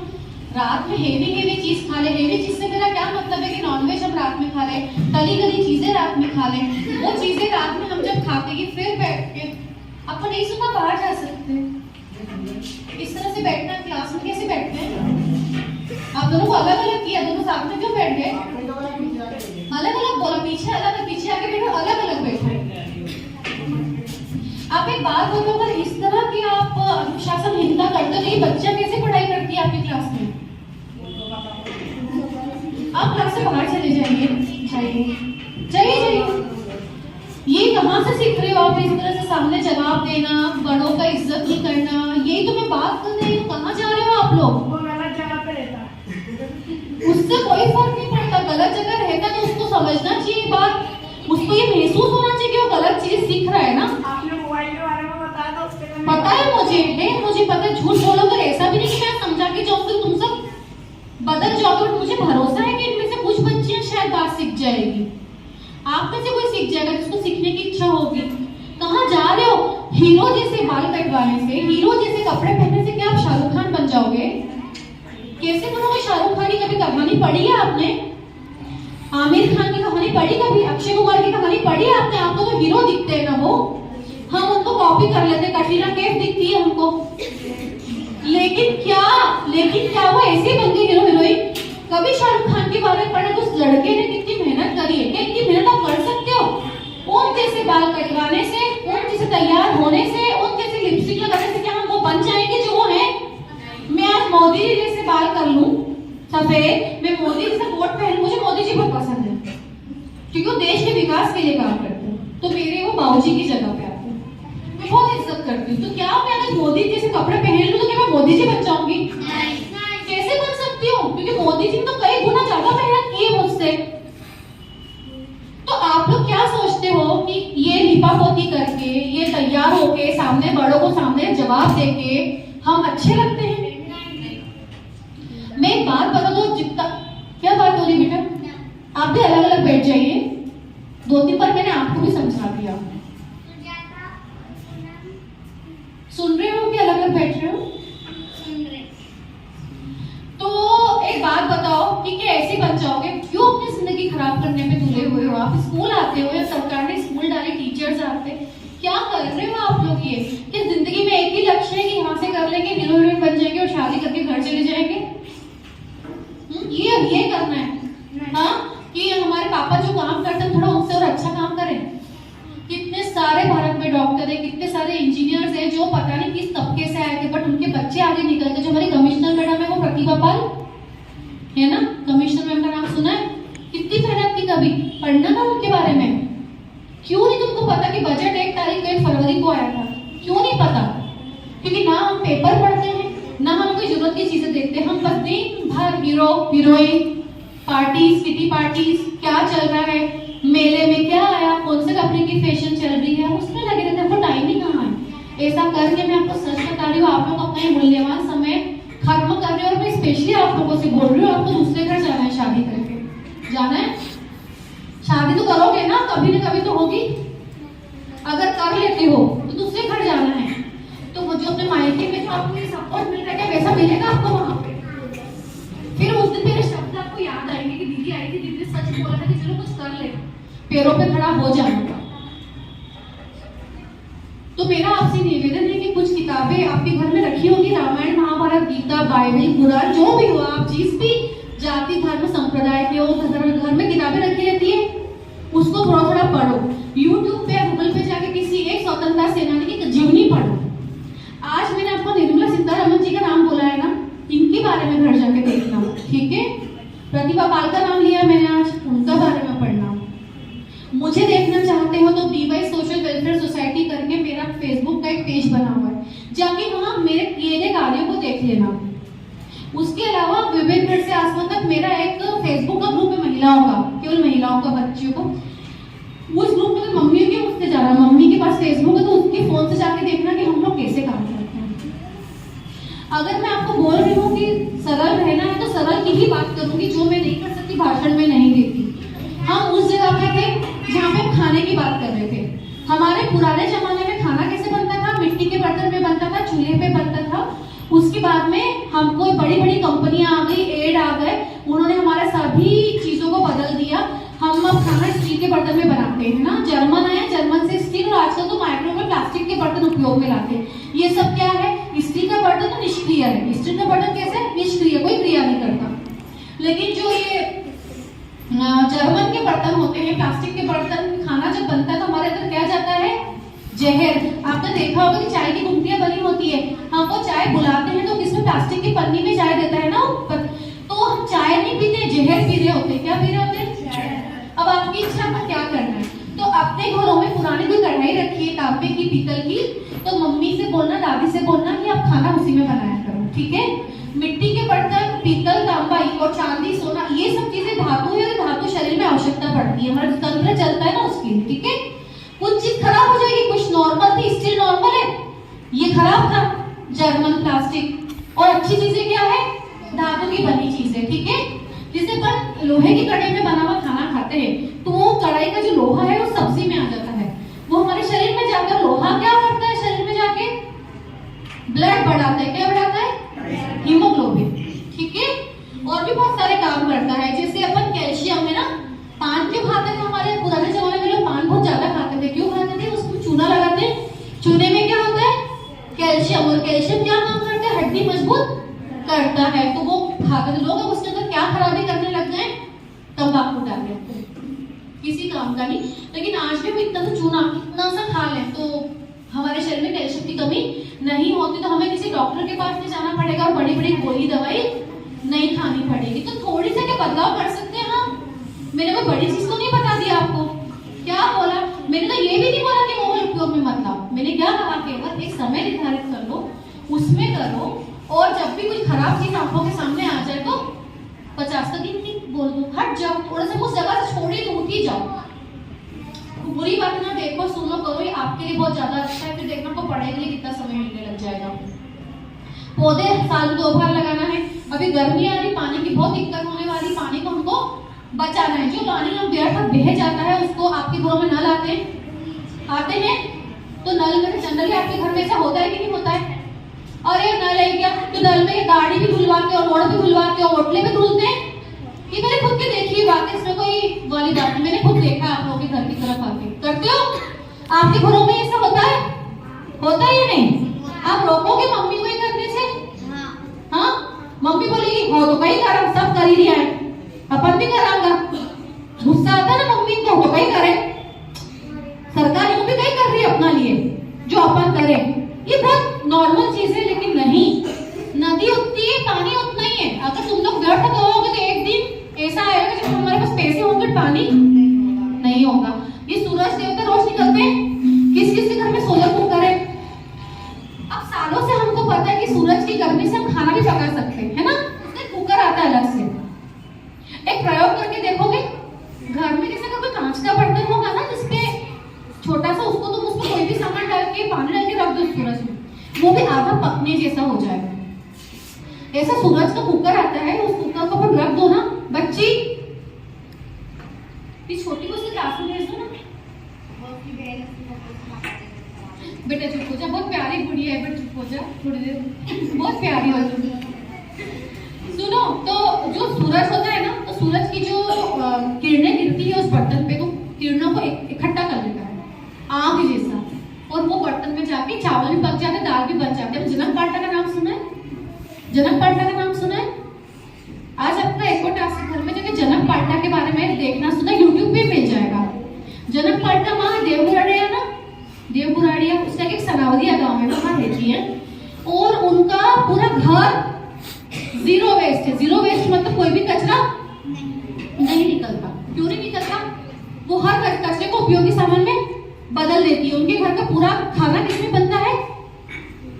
रात में हेवी चीज खा ले। हेवी चीज से मेरा क्या मतलब है कि नॉनवेज हम रात में खा ले, तली गली चीजें रात में खा ले। वो चीजें रात में हम जब खाते हैं फिर बैठ के आपको नहीं सुना बाहर जा सकते। इस तरह से बैठना क्लास में कैसे बैठते हैं? आप दोनों को अलग अलग किया, दोनों साथ में क्यों बैठ गए? अलग अलग बोला, पीछे अलग, पीछे आके बैठो, अलग अलग बैठो। आप एक बात बताओ, अगर इस तरह की आप अनुशासनहीनता करते हो तो ये बच्चा कैसे पढ़ाई करती है आपकी क्लास में? आप क्लास से बाहर चले जाइए, जाइए। ये कहाँ से सीख रहे हो आप इस तरह से सामने जवाब देना, बड़ों का इज्जत नहीं करना? यही तो मैं बात कर रही हूँ। कहाँ जा रहे हो आप लोग? वो गलत जगह पे रहता है। उससे कोई फर्क नहीं पड़ता। गलत जगह रहता तो उसको समझना चाहिए बात, उसको ये महसूस होना चाहिए कि वो गलत चीज सीख रहा है ना। आपने मोबाइल के बारे में बताया था, उसके लिए पता है मुझे पता है। झूठ बोलोगे ऐसा भी नहीं कि मैं समझा के जाऊंगी, तुम सब बदल जाओगे। मुझे भरोसा है कि इनमें से कुछ बच्चियां शायद बात सीख जाएगी, आप में से कोई सीख जाएगा जिसको सीखने की इच्छा होगी। कहाँ जा रहे हो? हीरो जैसे बाल कटवाने से, हीरो जैसे कपड़े पहनने से क्या आप शाहरुख खान बन जाओगे? कैसे बनोगे शाहरुख खान की? कभी कहानी पढ़ी है आपने? आमिर खान की कहानी पढ़ी कभी? अक्षय कुमार की कहानी पढ़ी है आपने? आपको तो हीरो दिखते हैं ना वो, हम उनको कॉपी कर लेते। कटरीना कैफ दिखती है हमको, लेकिन क्या वो ऐसे बन गई हीरो हीरोइन? कभी शाहरुख खान के बारे में पढ़े तो उस लड़के ने कितनी मेहनत करी है? क्या इतनी मेहनत आप कर सकते हो? उन जैसे बाल कटवाने से, उन जैसे तैयार होने से, उन जैसे लिपस्टिक लगाने से क्या हम वो बन जाएंगे जो वो है? मैं आज मोदी जी जैसे बाल कर लूं सफेद, मैं मोदी जी से वोट पहन, मुझे मोदी जी बहुत पसंद है क्योंकि वो देश के विकास के लिए काम करते हैं, तो मेरे वो बाबूजी की जगह पे आते हैं। मैं बहुत इज्जत करती हूँ। तो क्या मैं अगर मोदी जी जैसे कपड़े पहन लूं तो क्या मैं मोदी जी बन जाऊंगी? कैसे बन सकती हूँ? क्योंकि मोदी जी ने तो कई गुना ज्यादा मेहनत की है मुझसे। तो आप लोग क्या सोचते हो कि ये लिपापोती करके, ये तैयार होके सामने बड़ों को सामने जवाब देके हम अच्छे लगते हैं? मैं एक बात बता दो, जितना क्या बात हो रही बेटा, आप भी अलग अलग बैठ जाइए। 2-3 बार मैंने आपको भी समझा दिया। सुन रहे हो कि अलग अलग बैठ रहे हो? तो एक बात बताओ कि क्या ऐसे बन जाओगे? क्यों अपनी जिंदगी खराब करने में तुले हुए हो? आप स्कूल आते हो या सरकार ने स्कूल डाले, टीचर्स आते, क्या कर रहे हो आप लोग? ये कि जिंदगी में एक ही लक्ष्य है कि यहाँ से कर लेंगे, हीरो हीरोइन बन जाएंगे और शादी करके घर चले जाएंगे? ये करना है हाँ, कि हमारे पापा जो काम करते हैं थोड़ा उनसे और अच्छा काम करें। कितने सारे भारत में डॉक्टर है, कितने सारे इंजीनियर्स हैं जो पता नहीं किस तबके से आए थे, बट उनके बच्चे आगे निकल गए। जो हमारी कमिश्नर मैडम है वो प्रतिभा पाल है ना, कमिश्नर मैम का नाम सुना है? कितनी मेहनत की, कभी पढ़ना था उनके बारे में? क्यों नहीं तुमको पता कि बजट 1 तारीख 1 फरवरी को आया था? क्यों नहीं पता? क्योंकि ना हम पेपर पढ़ते हैं, ना हम कोई जरूरत की चीजें देखते हैं। हम बस दिन भर hero heroine, parties, kitty parties, क्या चल रहा है, मेले में क्या आया, कौन से कपड़े की फैशन चल रही है, उसमें लगे रहते हैं। हमको टाइम ही कहाँ है? ऐसा करके मैं आपको सच बता रही हूँ, आप लोग अपना मूल्यवान समय खत्म कर रहे हो। और मैं स्पेशली आप लोगों से बोल रही हूँ, आपको दूसरे घर जाना है, शादी करके जाना है। शादी तो करोगे ना, कभी ना कभी तो होगी। अगर कर लेते हो तो दूसरे घर जाना है, तो मुझे अपने मायके में तो आपको ये सपोर्ट मिल रहा है, वैसा मिलेगा आपको वहां पे। फिर उस दिन मेरे शब्द आपको याद आएंगे कि दीदी आई थी, दीदी ने सच बोला था कि चलो कुछ कर ले, पैरों पे खड़ा हो जाऊंगा। तो मेरा आपसे निवेदन है कि कुछ किताबें आपके घर में रखी होगी, रामायण, महाभारत, गीता, बाइबल, कुरान, जो भी हो, आप जिस भी जाति, धर्म, संप्रदाय के हो, घर में किताबें रखी रहती है, उसको थोड़ा थोड़ा पढ़ो। यूट्यूब पे या गूगल पे जाके किसी एक स्वतंत्रता सेनानी की जीवनी पढ़ो। आज मैंने आपको निर्मला सीतारमण जी का नाम बोला है ना, इनके बारे में घर जाके देखना, ठीक है? प्रतिभा पाल का नाम लिया मैंने आज, उनका बारे में पढ़ना। मुझे देखना चाहते हो तो BY सोशल वेलफेयर सोसाइटी करके मेरा फेसबुक का एक पेज बना हुआ है, जाके वहाँ मेरे किए गए कार्यों को देख लेना। उसके अलावा विभिन्न घर से आसमान तक मेरा एक फेसबुक का ग्रुप है महिलाओं का, केवल महिलाओं का, बच्चियों को। उस ग्रुप में तो मम्मी के उससे जा रहा, मम्मी के पास फेसबुक है तो उसके फोन से जाके देखना कि हम लोग कैसे काम करते हैं। अगर मैं आपको बोल रही हूँ कि सरल रहना है तो सरल की ही बात करूंगी, जो मैं नहीं कर सकती भाषण में नहीं देती। हम उस जगह पे थे जहाँ पे खाने की बात कर रहे थे। हमारे पुराने जमाने में खाना कैसे बनता था? मिट्टी के बर्तन में बनता उसके बाद में हमको बड़ी बड़ी कंपनियां आ गई, एड आ गए, उन्होंने हमारे सभी चीजों को बदल दिया। हम अब खाना स्टील के बर्तन में बनाते हैं ना, जर्मन आया, जर्मन से स्टील, और आजकल तो माइक्रो में प्लास्टिक के बर्तन उपयोग में लाते हैं। ये सब क्या है? स्टील का बर्तन तो निष्क्रिय है। स्टील का बर्तन कैसे? निष्क्रिय, कोई क्रिया नहीं करता। लेकिन जो ये जर्मन के बर्तन होते हैं, प्लास्टिक के बर्तन, खाना जब बनता है तो हमारे अंदर क्या जाता है? जहर। आपने देखा होगा कि चाय की गुमटियां बनी होती है, हम वो चाय बुलाते हैं तो किसमें? प्लास्टिक की पन्नी में चाय देता है ना ऊपर, तो हम चाय नहीं पीते, जहर पी रहे होते हैं। क्या पी रहे होते हैं? अब आपकी इच्छा को क्या करना है, तो अपने घरों में पुरानी कोई कढ़ाई रखी है, तांबे की, पीतल की, तो मम्मी से बोलना, दादी से बोलना कि आप खाना उसी में बनाया करो, ठीक है? मिट्टी के बर्तन, पीतल, तांबा और चांदी, सोना, ये सब चीजें धातु है, और धातु शरीर में आवश्यकता पड़ती है, हमारा तंत्र चलता है ना उसके लिए, ठीक है? कुछ चीज खराब हो जाएगी, कुछ नॉर्मल थी, स्टील नॉर्मल है, ये खराब था, जर्मन प्लास्टिक। और अच्छी चीजें क्या है? धातु की बनी चीजें, ठीक है? जिसे अपन लोहे की कढ़ाई में बना हुआ खाना खाते हैं, तो वो कढ़ाई का जो लोहा है वो सब्जी में आ जाता है, वो हमारे शरीर में जाकर लोहा क्या करता है? शरीर में जाके ब्लड बढ़ाता है। क्या बढ़ाता है? हीमोग्लोबिन, ठीक है? और भी बहुत सारे काम करता है। जैसे अपन कैल्शियम है ना, पान क्यों खाते थे? हमारे पुराने जमाने में लोग पान बहुत ज्यादा खाते थे। क्यों खाते थे? उसमें चूना लगाते हैं, चूने में क्या होता है? कैल्शियम। और कैल्शियम क्या काम करता है? हड्डी मजबूत करता है, तो वो खाते थे लोग। उसके अंदर क्या खराबी करने लग गए? तंबाकू डाल देते, किसी काम का नहीं। लेकिन आज भी इतना तो चूना इतना सा खा लें तो हमारे शरीर में कैल्शियम की कमी नहीं होती, तो हमें किसी डॉक्टर के पास नहीं जाना पड़ेगा और बड़ी बड़ी गोली दवाई नहीं खानी पड़ेगी। तो थोड़ी सा क्या बदलाव कर सकते हैं हम? मैंने कोई बड़ी चीज तो नहीं बता दिया आपको। क्या बोला मैंने? तो ये भी नहीं बोला कि मोबाइल उपयोग में मत लाओ। मैंने क्या कहा? केवल एक समय निर्धारित कर लो, उसमें करो, और जब भी कोई खराब चीज आंखों के सामने आ जाए तो 50 का गिनती बोल दो, हट जाओ, थोड़ा सा उस जगह से छोड़िए तो उठ ही जाओ। बुरी बात ना देखो, सुनो, करो, ये आपके लिए बहुत ज्यादा अच्छा है। फिर देखना को पढ़ाई के लिए कितना समय मिलने लग जाएगा। पौधे साल में 2 बार लगाना है। अभी गर्मी आ रही, पानी की बहुत दिक्कत होने वाली, पानी को हमको बचाना है। जो पानी हम व्यर्थ बह जाता है उसको, आपके घरों में नल आते हैं तो नल में जनरली आपके घर में ऐसा होता है कि नहीं होता है? और ये नल है क्या, तो नल में गाड़ी भी धुलवाते हो, रोड भी धुलवाते हो, ओटले भी धुलते हैं। ये मैंने खुद के देखी बात है, इसमें कोई वाली बात नहीं, मैंने खुद देखा आप लोगों के घर की तरफ आके। करते हो? आपके घरों में ऐसा होता है? होता है या नहीं? आप रोकोगे मम्मी को ये करने से? हाँ, मम्मी बोलेगी हो तो कहीं कर, सब कर ही दिया है, अपन भी करांगा। गुस्सा आता है ना मम्मी को, हो कहीं करे, सरकार यूं भी कहीं कर रही है अपना लिए, जो अपन करे। ये बहुत नॉर्मल चीज है, लेकिन नहीं, नदी उतनी है, पानी उतना ही है। अगर तुम लोग व्यर्थ करोगे तो एक दिन ऐसा आएगा जब हमारे पास पैसे होंगे, पानी नहीं होगा। ये सूरज देवता रोज निकलते हैं, किस किस के घर में सोलर कुकर है? अब सालों से हमको पता है कि सूरज की गर्मी से हम खाना भी पका सकते हैं, है ना? उसका कुकर आता है अलग से। एक प्रयोग करके देखोगे, घर में जैसे कोई कांच का बर्तन होगा ना, जिसपे छोटा सा, उसको तुम उसमें कोई भी सामान डाल के, पानी डाल के रख दो सूरज में, वो भी आधा पकने जैसा हो जाएगा। ऐसा सूरज का कुकर आता है, उस कुकर को अपन रख दो ना। बच्ची, इस छोटी को उसके क्लास में भेज दो ना। बेटा चुप हो जा, बहुत प्यारी गुड़िया है, बट चुप हो जा थोड़ी देर, बहुत प्यारी हो। सुनो, तो जो सूरज होता है ना, तो सूरज की जो किरणें गिरती है उस बर्तन पे, तो किरणों को इकट्ठा कर लेता है आग जैसा, और वो बर्तन में जाके चावल भी पक जाते हैं, दाल भी बन जाते हैं। जनक पाल्टा का नाम सुना है? जनक पाल्टा का नाम सुना है? आज अपना एक और टास्क घर में जाके जनक पाल्टा के बारे में देखना, सुना, यूट्यूब पे मिल जाएगा। जनक पाल्टा वहाँ देवबुराड़िया ना, देवबुराड़िया उसका एक सनावदिया गांव है, वहाँ रहती है, और उनका पूरा घर जीरो वेस्ट है। जीरो वेस्ट मतलब कोई भी कचरा नहीं निकलता। क्यों नहीं निकलता? वो हर कचरे को उपयोगी सामान में बदल देती है। उनके घर का पूरा खाना किसमें बनता है?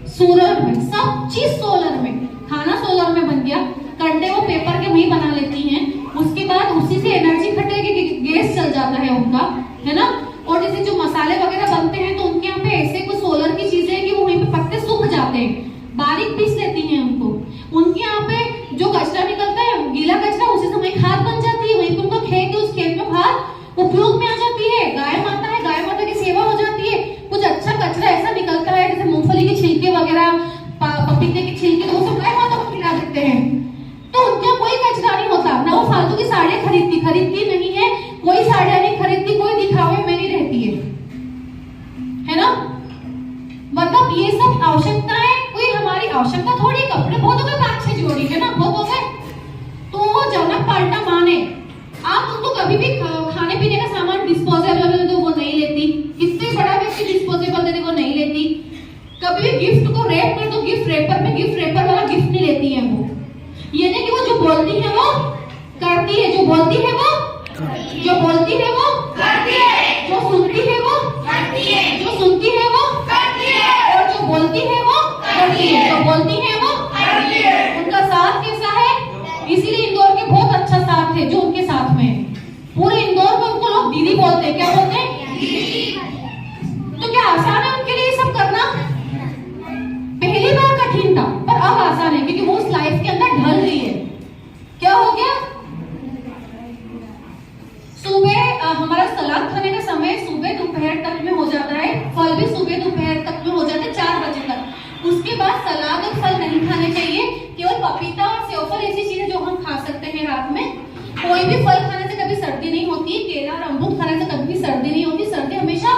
सोलर में। सब चीज सोलर में, खाना सोलर में बन गया। कंडे वो पेपर के वही बना लेती हैं, उसके बाद उसी से एनर्जी इकट्ठे गैस चल जाता है उनका, है ना? और जैसे जो मसाले वगैरह बनते हैं, तो उनके यहाँ पे ऐसे कुछ सोलर की चीजें हैं कि वो वहीं पे पत्ते सूख जाते हैं, बारीक पीस लेती हैं उनको। उनके यहाँ पे जो कचरा निकलता है, गीला कचरा, उसी से वहीं खाद बन जाती है, वहीं पे उनका खेत है, उस खेत में खाद उपयोग में आ जाती है। गाय माता है, गाय माता की सेवा हो जाती है। कुछ अच्छा कचरा ऐसा निकलता है, जैसे मूंगफली के छिलके वगैरह, पपीते के छिलके, वो सब हैं, क्या बोलते हैं? तो क्या आसान है उनके लिए ये सब करना? पहली बार कठिन था पर अब आसान है क्योंकि वो उस लाइफ के अंदर ढल रही है। क्या हो गया? सुबह हमारा सलाद खाने का समय सुबह दोपहर तक में हो जाता है, फल भी सुबह दोपहर तक में हो जाता है 4 बजे तक। उसके बाद सलाद और फल नहीं खाने चाहिए, केवल पपीता और सेवफल ऐसी चीजें जो हम खा सकते हैं रात में। कोई भी फल खाने से कभी सर्दी नहीं होती, केला और अमरूद खाने से कभी भी सर्दी नहीं होती। सर्दी हमेशा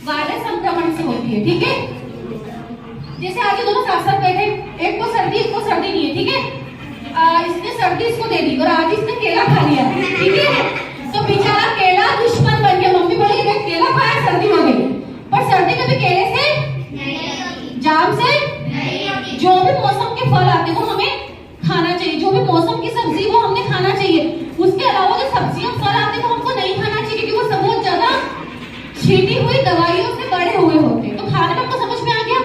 वायरस संक्रमण से होती है, ठीक है? जैसे आज ये दोनों साथ साथ बैठे, एक को सर्दी नहीं है, ठीक है? इसने सर्दी इसको दे दी और आज इसने केला खा लिया, ठीक है? तो बेचारा केला दुश्मन बन गया। मम्मी बोली देख केला खाया सर्दी हो गई, पर सर्दी कभी केले से जाम से नहीं। जो भी मौसम के फल आते हैं वो हमें खाना चाहिए, जो भी मौसम की सब्जी वो हमने खाना चाहिए। उसके अलावा जो सब्जियां फल आते हैं वो हमको नहीं खाना चाहिए क्योंकि वो सब बहुत ज्यादा छीटी हुई दवाइयों से बड़े हुए होते हैं। तो खाने में आपको समझ में आ गया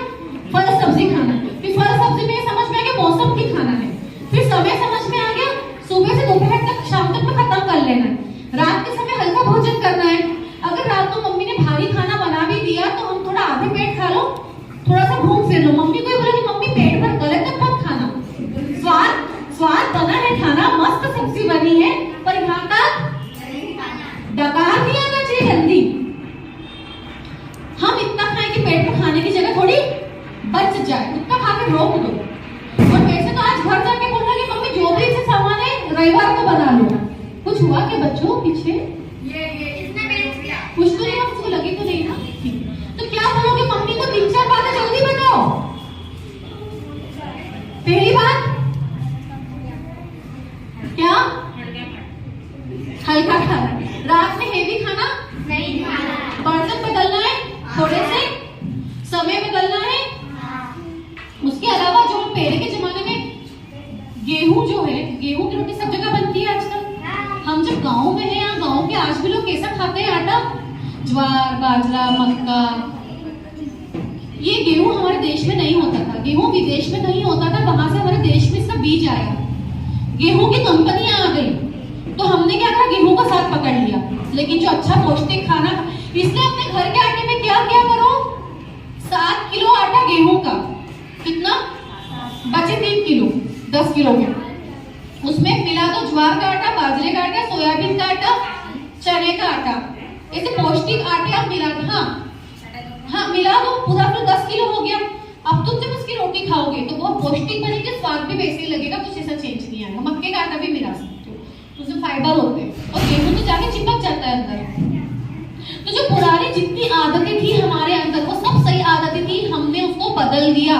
फल सब्जी खाना, फिर फल सब्जी में समझ में आ गया मौसम की खाना है, फिर समय समझ में आ गया सुबह से दोपहर तक शाम तक में खत्म कर लेना है। रात के समय हल्का भोजन करना है। अगर रात को मम्मी ने भारी खाना बना भी दिया तो हम थोड़ा आधे पेट खा लो, थोड़ा सा घूम फिर लो। मम्मी को बोला कि मम्मी पेट भर गलत तक मत खाना, स्वाद बना है, खाना मस्त सब्जी बनी है, पर यहाँ तक डकार नहीं आना चाहिए जल्दी। हम इतना खाएं कि पेट में खाने की जगह थोड़ी बच जाए, उतना खा के रोक दो। और वैसे तो आज घर जाके बोलना कि मम्मी जो भी इसे सामान है रविवार को बना लो। कुछ हुआ क्या बच्चों पीछे? इसने बेच दिया। कुछ तो नहीं, आपको लगी तो नहीं ना? तो क्या बोलोगे मम्मी को 3-4 बातें जल्दी बनाओ। पहली बात क्या? हल्का खाना, रात में हेवी खाना नहीं खाना, बर्तन बदलना है, थोड़े से समय बदलना है। उसके अलावा जो हम पहले के जमाने में गेहूं जो है, गेहूं की रोटी सब जगह बनती है आजकल। हम जब गांव में हैं, यहाँ गांव के आज भी लोग कैसा खाते हैं आटा, ज्वार बाजरा मक्का। ये गेहूं हमारे देश में नहीं होता था, गेहूं विदेश में नहीं होता था, वहां से हमारे देश में इसका बीज आया। गेहूं की कंपनियां आ गई तो हमने क्या करा, गेहूं का साथ पकड़ लिया। लेकिन जो अच्छा पौष्टिक खाना, इसलिए अपने घर के आटे में क्या क्या करो, 7 किलो आटा गेहूं का, कितना बचे 3 किलो 10 किलो में, उसमें मिला दो ज्वार का आटा, बाजरे का आटा, सोयाबीन का आटा, चने का आटा। ऐसे पौष्टिक आटे आप मिला दो। हाँ मिला दो, पूरा फिर 10 किलो हो गया। अब तुम जब इसकी रोटी खाओगे तो बहुत पौष्टिक बनेगी, स्वाद भी वैसे ही लगेगा, कुछ ऐसा चेंज नहीं आएगा। मक्के का आटा भी मिला सकते हो, उसमें फाइबर होते हैं, और गेहूं तो जाके चिपक जाता है अंदर। तो जो पुरानी जितनी आदतें थी हमारे अंदर वो सब सही आदतें थी, हमने उसको बदल दिया।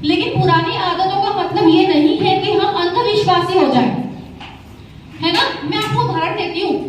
लेकिन पुरानी आदतों का मतलब ये नहीं है कि हम अंधविश्वासी हो जाए, है ना? मैं आपको उदाहरण देती हूँ।